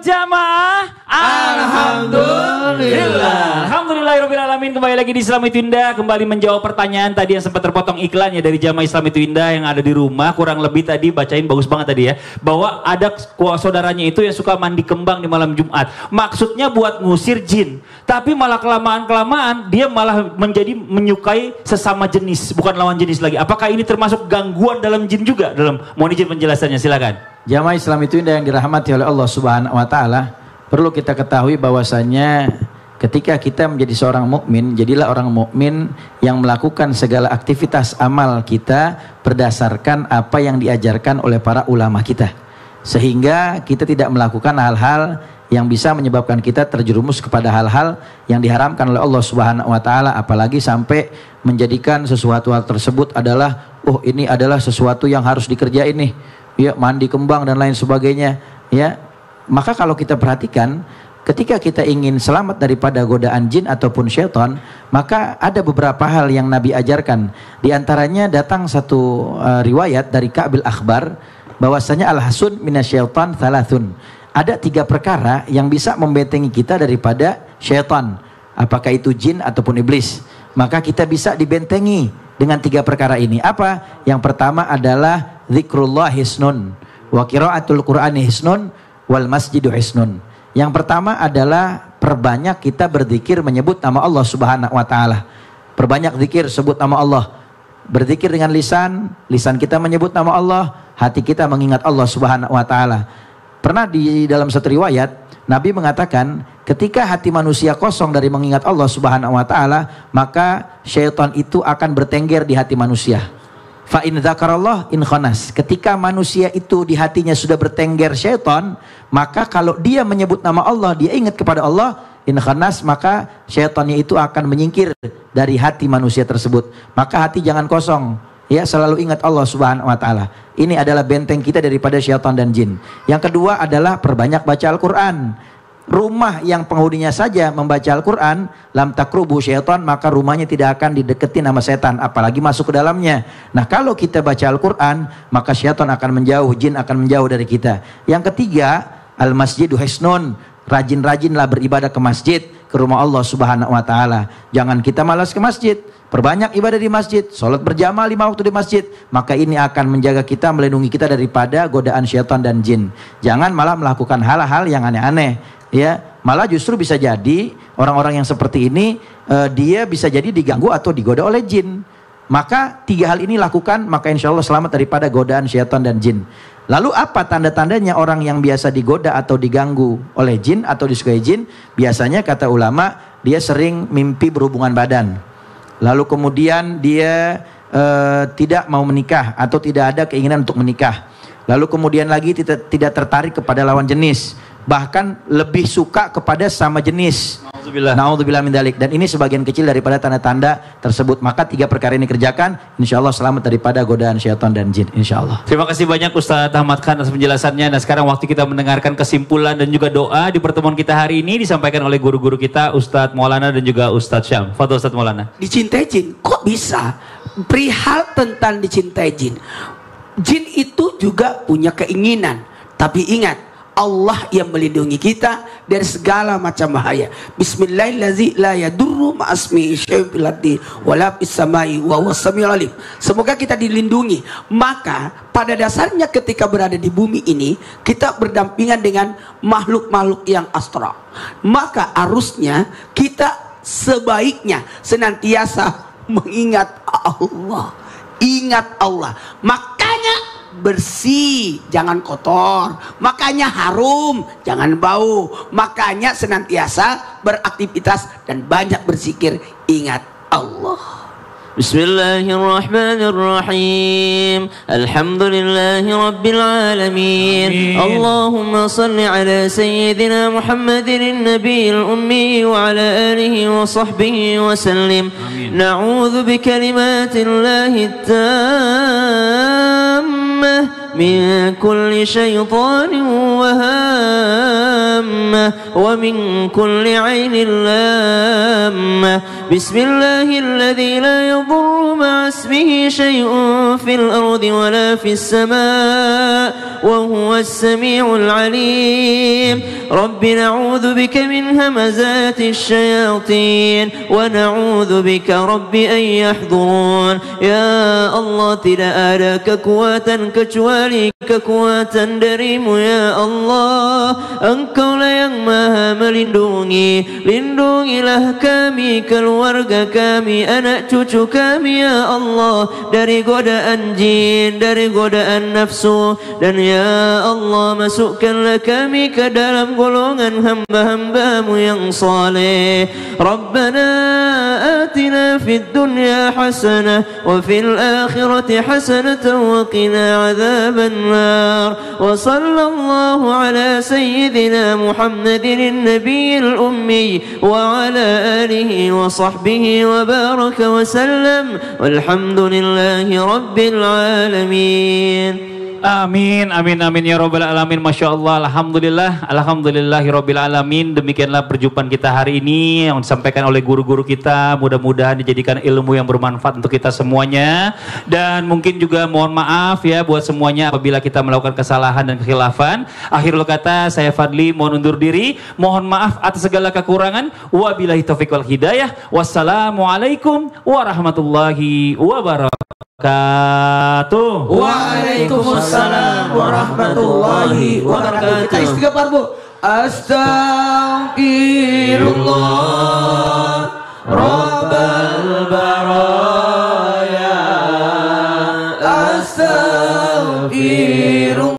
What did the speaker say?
jamaah? Alhamdulillah. Alhamdulillahirrahmanirrahim. Kembali lagi di Islam Itu Indah. Kembali menjawab pertanyaan tadi yang sempat terpotong iklannya dari jamaah Islam Itu Indah yang ada di rumah. Kurang lebih tadi bacain bagus banget tadi ya. Bahwa ada saudaranya itu yang suka mandi kembang di malam Jumat. Maksudnya buat ngusir jin. Tapi malah kelamaan-kelamaan dia malah menjadi menyukai sesama jenis. Bukan lawan jenis lagi. Apakah ini termasuk gangguan dalam jin juga? Mohon izin penjelasannya, silakan. Jamaah Islam Itu Indah yang dirahmati oleh Allah Subhanahu wa taala, perlu kita ketahui bahwasanya ketika kita menjadi seorang mukmin, jadilah orang mukmin yang melakukan segala aktivitas amal kita berdasarkan apa yang diajarkan oleh para ulama kita. Sehingga kita tidak melakukan hal-hal yang bisa menyebabkan kita terjerumus kepada hal-hal yang diharamkan oleh Allah Subhanahu wa taala, apalagi sampai menjadikan sesuatu hal tersebut adalah ini adalah sesuatu yang harus dikerjain nih. Ya, mandi kembang dan lain sebagainya, ya. Maka kalau kita perhatikan, ketika kita ingin selamat daripada godaan jin ataupun syaitan, maka ada beberapa hal yang Nabi ajarkan. Di antaranya datang satu riwayat dari Ka'bil Akhbar bahwasanya al-hasun minasyaitan thalathun. Ada 3 perkara yang bisa membentengi kita daripada syaitan, apakah itu jin ataupun iblis. Maka kita bisa dibentengi dengan 3 perkara ini. Apa? Yang pertama adalah zikrullah hisnun, wa qiraatul qur'ani hisnun, wal masjidu hisnun. Yang pertama adalah perbanyak kita berzikir menyebut nama Allah Subhanahu wa taala. Perbanyak zikir, sebut nama Allah. Berzikir dengan lisan kita menyebut nama Allah, hati kita mengingat Allah Subhanahu wa taala. Pernah di dalam satu riwayat Nabi mengatakan, ketika hati manusia kosong dari mengingat Allah Subhanahu wa taala, maka syaitan itu akan bertengger di hati manusia. Fa in dzakarallah in khanas. Ketika manusia itu di hatinya sudah bertengger syaitan, maka kalau dia menyebut nama Allah, dia ingat kepada Allah, in khanas, maka syaitannya itu akan menyingkir dari hati manusia tersebut. Maka hati jangan kosong, ya, selalu ingat Allah Subhanahu wa taala. Ini adalah benteng kita daripada syaitan dan jin. Yang kedua adalah perbanyak baca Al-Qur'an. Rumah yang penghuninya saja membaca Al-Quran, lam takrubu syaitan, maka rumahnya tidak akan dideketi nama setan, apalagi masuk ke dalamnya. Nah, kalau kita baca Al-Quran, maka syaitan akan menjauh, jin akan menjauh dari kita. Yang ketiga, al-masjidu hisnun. Rajin-rajinlah beribadah ke masjid, ke rumah Allah Subhanahu wa taala. Jangan kita malas ke masjid. Perbanyak ibadah di masjid, sholat berjamaah 5 waktu di masjid. Maka ini akan menjaga kita, melindungi kita daripada godaan syaitan dan jin. Jangan malah melakukan hal-hal yang aneh-aneh, ya. Malah justru bisa jadi orang-orang yang seperti ini dia bisa jadi diganggu atau digoda oleh jin. Maka 3 hal ini lakukan, maka insya Allah selamat daripada godaan syaitan dan jin. Lalu apa tanda-tandanya orang yang biasa digoda atau diganggu oleh jin atau disukai jin? Biasanya kata ulama, dia sering mimpi berhubungan badan. Lalu kemudian dia tidak mau menikah atau tidak ada keinginan untuk menikah. Lalu kemudian lagi tidak tertarik kepada lawan jenis. Bahkan lebih suka kepada sama jenis. Na'udzubillah min dzalik. Dan ini sebagian kecil daripada tanda-tanda tersebut. Maka 3 perkara ini kerjakan, insya Allah selamat daripada godaan syaitan dan jin, insya Allah. Terima kasih banyak Ustadz Ahmad Khan atas penjelasannya. Nah, sekarang waktu kita mendengarkan kesimpulan dan juga doa di pertemuan kita hari ini disampaikan oleh guru-guru kita, Ustadz Maulana dan juga Ustadz Syam. Fadhol Ustadz Maulana. Dicintai jin, kok bisa? Perihal tentang dicintai jin. Jin itu juga punya keinginan. Tapi ingat, Allah yang melindungi kita dari segala macam bahaya. Bismillahirrahmanirrahim. La yadurru ma'asmihi syai'un fil ardi wala fis samai wa huwas samiul alim. Semoga kita dilindungi. Maka pada dasarnya ketika berada di bumi ini, kita berdampingan dengan makhluk-makhluk yang astral. Maka harusnya kita sebaiknya senantiasa mengingat Allah. Ingat Allah. Makanya bersih, jangan kotor. Makanya harum, jangan bau. Makanya senantiasa beraktivitas dan banyak berzikir, ingat Allah. Bismillahirrahmanirrahim. Alhamdulillahi rabbil alamin. Allahumma salli ala sayyidina Muhammadin nabiyil ummi wa ala alihi wa sahbihi wa sallim. Na'udzu bi kalimatillahi tammah min kulli syaitanir wahham. تامة ومن كل عين لامة بسم الله الذي لا يضر مع اسمه شيء في الأرض ولا في السماء وهو السميع العليم رب نعوذ بك من همزات الشياطين ونعوذ بك رب أن يحضرون يا Allah tidak ada kekuatan kecuali kekuatan darimu ya Allah Engkaulah yang maha melindungi lindungilah kami keluarga kami anak cucu kami ya Allah dari godaan jin dari godaan nafsu dan ya Allah masukkanlah kami ke dalam golongan hamba-hambamu yang saleh Rabbana atina fid dunya hasanah wa fil akhirati hasanatan wa qina adzaban nar wa sallallahu ala sayyidina Muhammadin nabiyil ummi wa ala alihi wa sahbihi wa baraka wa sallam walhamdulillahi rabbil alamin. Amin, amin, amin ya robbal alamin. Masya Allah, alhamdulillah, alhamdulillahirabbil alamin. Demikianlah perjumpaan kita hari ini yang disampaikan oleh guru-guru kita. Mudah-mudahan dijadikan ilmu yang bermanfaat untuk kita semuanya. Dan mungkin juga mohon maaf ya buat semuanya apabila kita melakukan kesalahan dan kekhilafan. Akhirul kata, saya Fadli mohon undur diri. Mohon maaf atas segala kekurangan. Wabillahi taufiq wal hidayah. Wassalamualaikum warahmatullahi wabarakatuh. Waalaikumsalam warahmatullahi wabarakatuh. Kita istighfar Bu. Astagfirullah